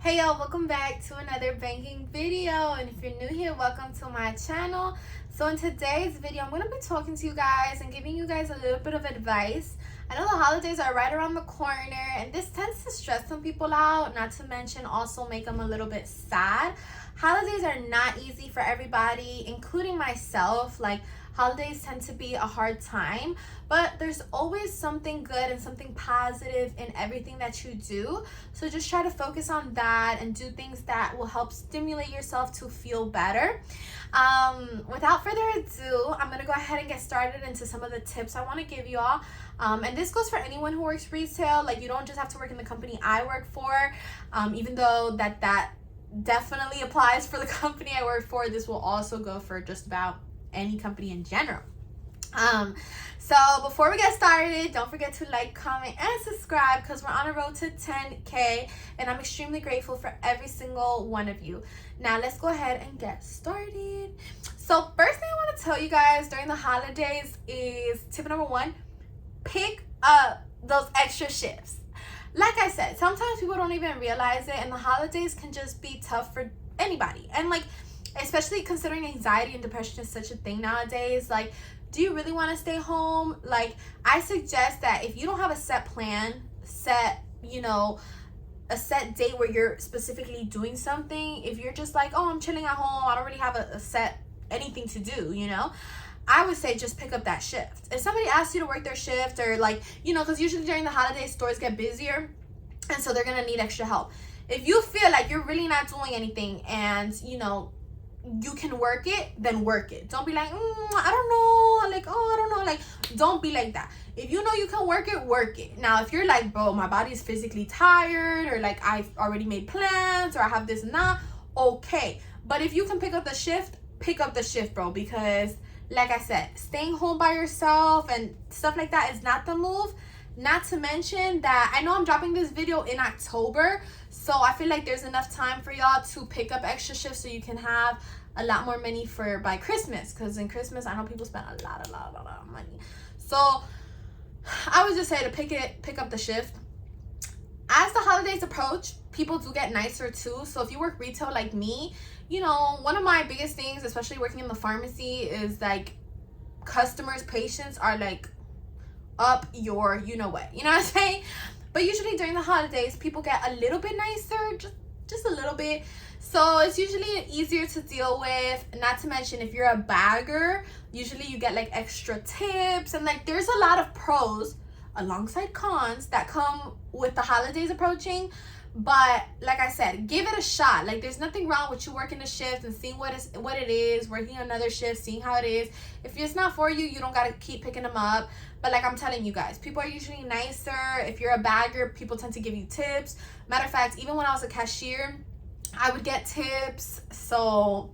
Hey y'all, welcome back to another banking video, and if you're new here, welcome to my channel. So in today's video, I'm going to be talking to you guys and giving you guys a little bit of advice. I know the holidays are right around the corner, and this tends to stress some people out, not to mention also make them a little bit sad. Holidays are not easy for everybody, including myself. Like, holidays tend to be a hard time, but there's always something good and something positive in everything that you do. So just try to focus on that and do things that will help stimulate yourself to feel better. Without further ado, I'm gonna go ahead and get started into some of the tips I want to give y'all. And this goes for anyone who works retail. Like, you don't just have to work in the company I work for, even though that definitely applies for the company I work for. This will also go for just about any company in general. So before we get started, don't forget to like, comment, and subscribe, because we're on a road to 10K, and I'm extremely grateful for every single one of you. Now let's go ahead and get started. So first thing I want to tell you guys during the holidays is tip number one: pick up those extra shifts. Like I said, sometimes people don't even realize it, and the holidays can just be tough for anybody. And like, especially considering anxiety and depression is such a thing nowadays, like, do you really want to stay home? Like, I suggest that if you don't have a set plan, a set date where you're specifically doing something, if you're just like, oh, I'm chilling at home, I don't really have a set anything to do, I would say just pick up that shift. If somebody asks you to work their shift, or like, because usually during the holidays stores get busier, and so they're gonna need extra help. If you feel like you're really not doing anything and you can work it, then work it. Don't be like, I don't know, like, oh, I don't know, like, don't be like that. If you know you can work it, work it. Now, if you're like, bro, my body's physically tired, or like I've already made plans, or I have this and that, okay. But if you can pick up the shift, bro, because like I said, staying home by yourself and stuff like that is not the move. Not to mention that I know I'm dropping this video in October, so I feel like there's enough time for y'all to pick up extra shifts so you can have a lot more money by Christmas, because in Christmas I know people spend a lot of money. So I would just say to pick up the shift. As the holidays approach, people do get nicer too. So if you work retail like me, one of my biggest things, especially working in the pharmacy, is like customers' patience are like up your what, you know what I'm saying? But usually during the holidays, people get a little bit nicer, just a little bit. So it's usually easier to deal with. Not to mention, if you're a bagger, usually you get like extra tips, and like there's a lot of pros alongside cons that come with the holidays approaching. But like I said, give it a shot. Like, there's nothing wrong with you working a shift and seeing what it is, working another shift, seeing how it is. If it's not for you, you don't gotta keep picking them up. But like I'm telling you guys, people are usually nicer. If you're a bagger, people tend to give you tips. Matter of fact, even when I was a cashier, I would get tips. So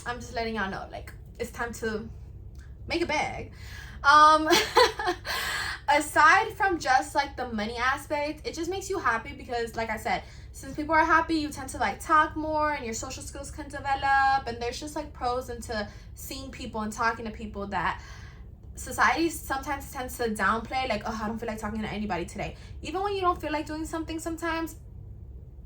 I'm just letting y'all know, like, it's time to make a bag. Aside from just like the money aspect, it just makes you happy, because like I said, since people are happy, you tend to like talk more and your social skills can develop, and there's just like pros into seeing people and talking to people that society sometimes tends to downplay. Like, oh, I don't feel like talking to anybody today. Even when you don't feel like doing something, sometimes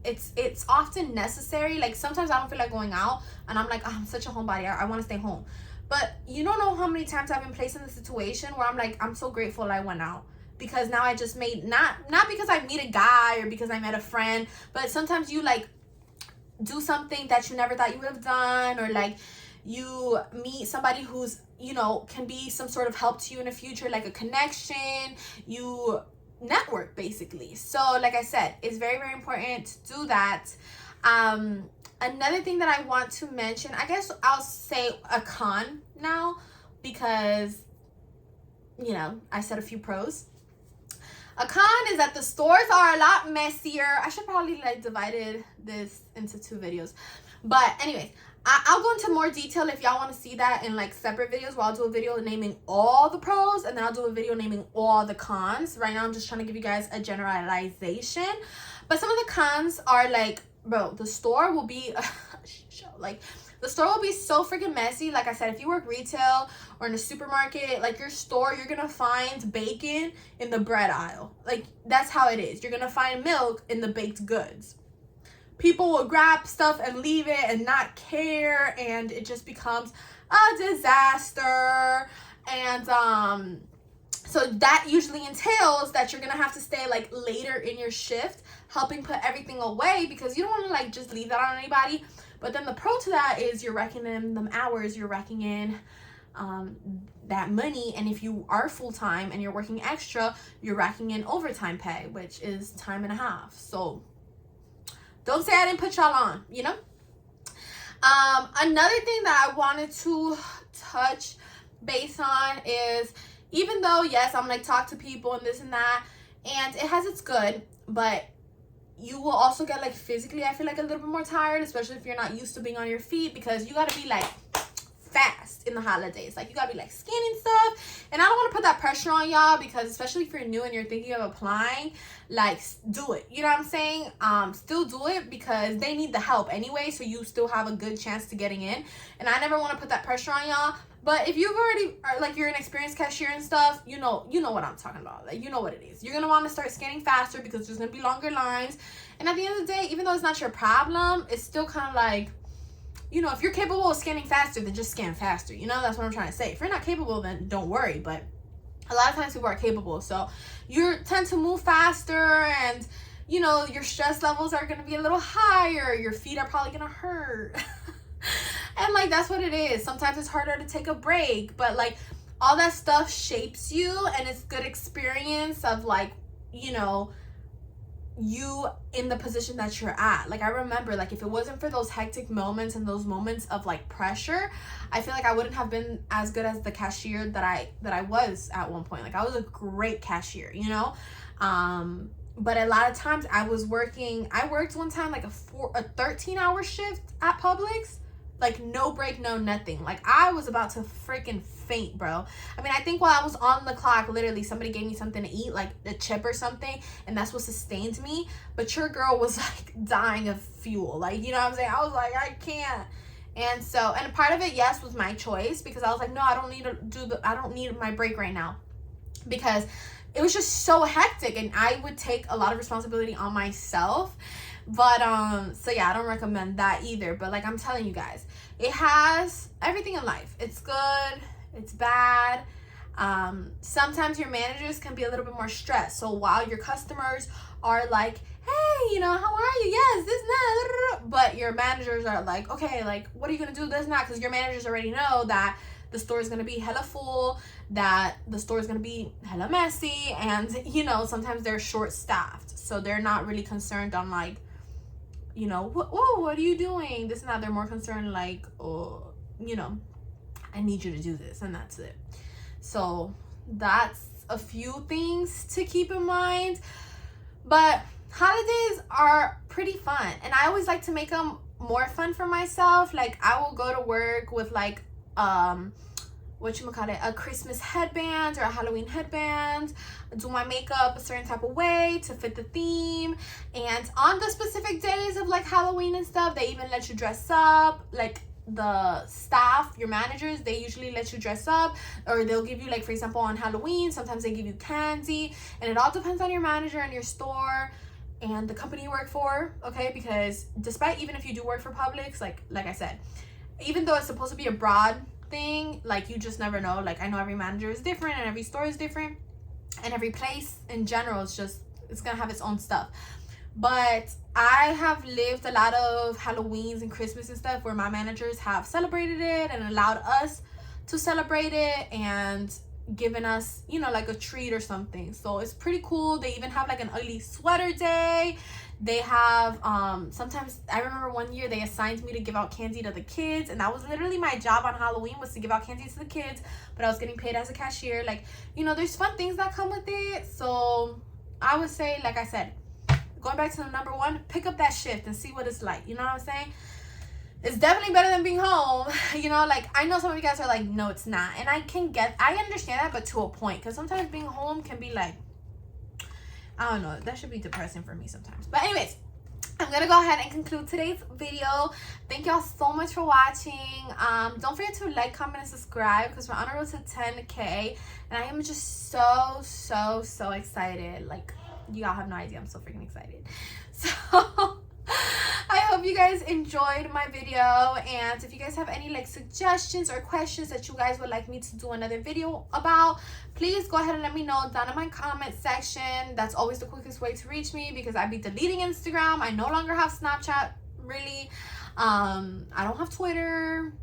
it's often necessary. Like, sometimes I don't feel like going out and I'm like, oh, I'm such a homebody, I want to stay home. But you don't know how many times I've been placed in the situation where I'm like, I'm so grateful I went out, because now I just made, not because I meet a guy or because I met a friend, but sometimes you like do something that you never thought you would have done, or like you meet somebody who's, can be some sort of help to you in the future, like a connection. You network basically. So like I said, it's very, very important to do that. Another thing that I want to mention, I guess I'll say a con now, because, I said a few pros. A con is that the stores are a lot messier. I should probably like divided this into 2 videos. But anyways, I'll go into more detail if y'all want to see that in like separate videos, where I'll do a video naming all the pros, and then I'll do a video naming all the cons. Right now I'm just trying to give you guys a generalization. But some of the cons are like, bro, the store will be like, the store will be so freaking messy. Like I said, if you work retail or in a supermarket, like your store, you're gonna find bacon in the bread aisle. Like, that's how it is. You're gonna find milk in the baked goods. people will grab stuff and leave it and not care, and it just becomes a disaster. And so that usually entails that you're gonna have to stay like later in your shift helping put everything away, because you don't want to like just leave that on anybody. But then the pro to that is you're reckoning in them hours, you're reckoning in that money, and if you are full-time and you're working extra, you're racking in overtime pay, which is time and a half. So don't say I didn't put y'all on, you know. Another thing that I wanted to touch base on is, even though yes, I'm like talk to people and this and that, and it has its good, but you will also get like physically, I feel like, a little bit more tired, especially if you're not used to being on your feet, because you got to be like fast in the holidays. Like you gotta be like scanning stuff, and I don't want to put that pressure on y'all, because especially if you're new and you're thinking of applying, like do it, you know what I'm saying? Still do it, because they need the help anyway, so you still have a good chance to getting in. And I never want to put that pressure on y'all. But if you've already like you're an experienced cashier and stuff, you know what I'm talking about. Like you know what it is. You're gonna want to start scanning faster, because there's gonna be longer lines. And at the end of the day, even though it's not your problem, it's still kind of like, you know, if you're capable of scanning faster, then just scan faster. You know, that's what I'm trying to say. If you're not capable, then don't worry. But a lot of times people are capable. So you tend to move faster, and, you know, your stress levels are going to be a little higher. Your feet are probably going to hurt. And, like, that's what it is. Sometimes it's harder to take a break. But, like, all that stuff shapes you, and it's good experience of, like, you know, you in the position that you're at. Like I remember, like if it wasn't for those hectic moments and those moments of like pressure, I feel like I wouldn't have been as good as the cashier that I was at one point. Like I was a great cashier, you know. But a lot of times I worked one time like a 13-hour shift at Publix, like no break, no nothing. Like I was about to freaking faint, bro. I mean, I think while I was on the clock, literally somebody gave me something to eat, like a chip or something, and that's what sustained me. But your girl was like dying of fuel, like, you know what I'm saying? I was like, I can't. And so, and part of it, yes, was my choice, because I was like, no, I don't need my break right now, because it was just so hectic, and I would take a lot of responsibility on myself. But so yeah, I don't recommend that either. But like I'm telling you guys, it has everything in life. It's good, it's bad. Sometimes your managers can be a little bit more stressed. So while your customers are like, hey, you know, how are you? Yes, this, that, but your managers are like, okay, like, what are you gonna do this and that? Because your managers already know that the store is gonna be hella full, that the store is gonna be hella messy, and you know, sometimes they're short staffed, so they're not really concerned on like, you know, what are you doing? This and that. They're more concerned like, oh, you know, I need you to do this, and that's it. So that's a few things to keep in mind. But holidays are pretty fun, and I always like to make them more fun for myself. Like I will go to work with like a Christmas headband or a Halloween headband, do my makeup a certain type of way to fit the theme. And on the specific days of like Halloween and stuff, they even let you dress up. Like the staff, your managers, they usually let you dress up, or they'll give you, like, for example, on Halloween, sometimes they give you candy, and it all depends on your manager and your store and the company you work for, okay? Because despite, even if you do work for Publix, like I said, even though it's supposed to be a broad thing, like, you just never know. Like, I know every manager is different, and every store is different, and every place in general is just, it's gonna have its own stuff. But I have lived a lot of Halloweens and Christmas and stuff where my managers have celebrated it and allowed us to celebrate it and given us, you know, like a treat or something. So it's pretty cool. They even have like an ugly sweater day. They have sometimes, I remember one year they assigned me to give out candy to the kids, and that was literally my job on Halloween, was to give out candy to the kids, but I was getting paid as a cashier. Like, you know, there's fun things that come with it. So I would say, like I said, going back to the number one, pick up that shift and see what it's like. You know what I'm saying? It's definitely better than being home. You know, like, I know some of you guys are like, no, it's not. And I understand that, but to a point. Because sometimes being home can be like, I don't know, that should be depressing for me sometimes. But anyways, I'm going to go ahead and conclude today's video. Thank y'all so much for watching. Don't forget to like, comment, and subscribe, because we're on a road to 10K. And I am just so excited. Like, y'all have no idea. I'm so freaking excited. So I guys enjoyed my video, and if you guys have any like suggestions or questions that you guys would like me to do another video about, please go ahead and let me know down in my comment section. That's always the quickest way to reach me, because I be deleting Instagram. I no longer have Snapchat, really. I don't have Twitter.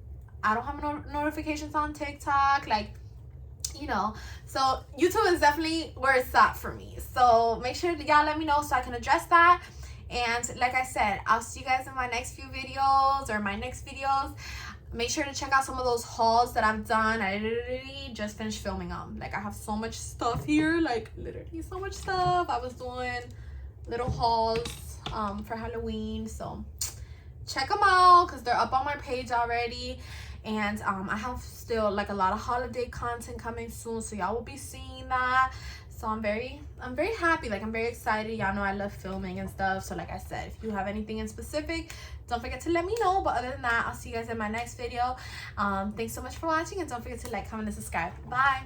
I don't have notifications on TikTok, like, you know. So YouTube is definitely where it's at for me. So make sure that y'all let me know so I can address that. And like I said, I'll see you guys in my next few videos or my next videos. Make sure to check out some of those hauls that I've done. I literally just finished filming them. Like, I have so much stuff here, like literally so much stuff. I was doing little hauls for Halloween, so check them out because they're up on my page already. And I have still like a lot of holiday content coming soon, so y'all will be seeing that. So I'm very happy. Like, I'm very excited. Y'all know I love filming and stuff. So like I said, if you have anything in specific, don't forget to let me know. But other than that, I'll see you guys in my next video. Thanks so much for watching, and don't forget to like, comment, and subscribe. Bye.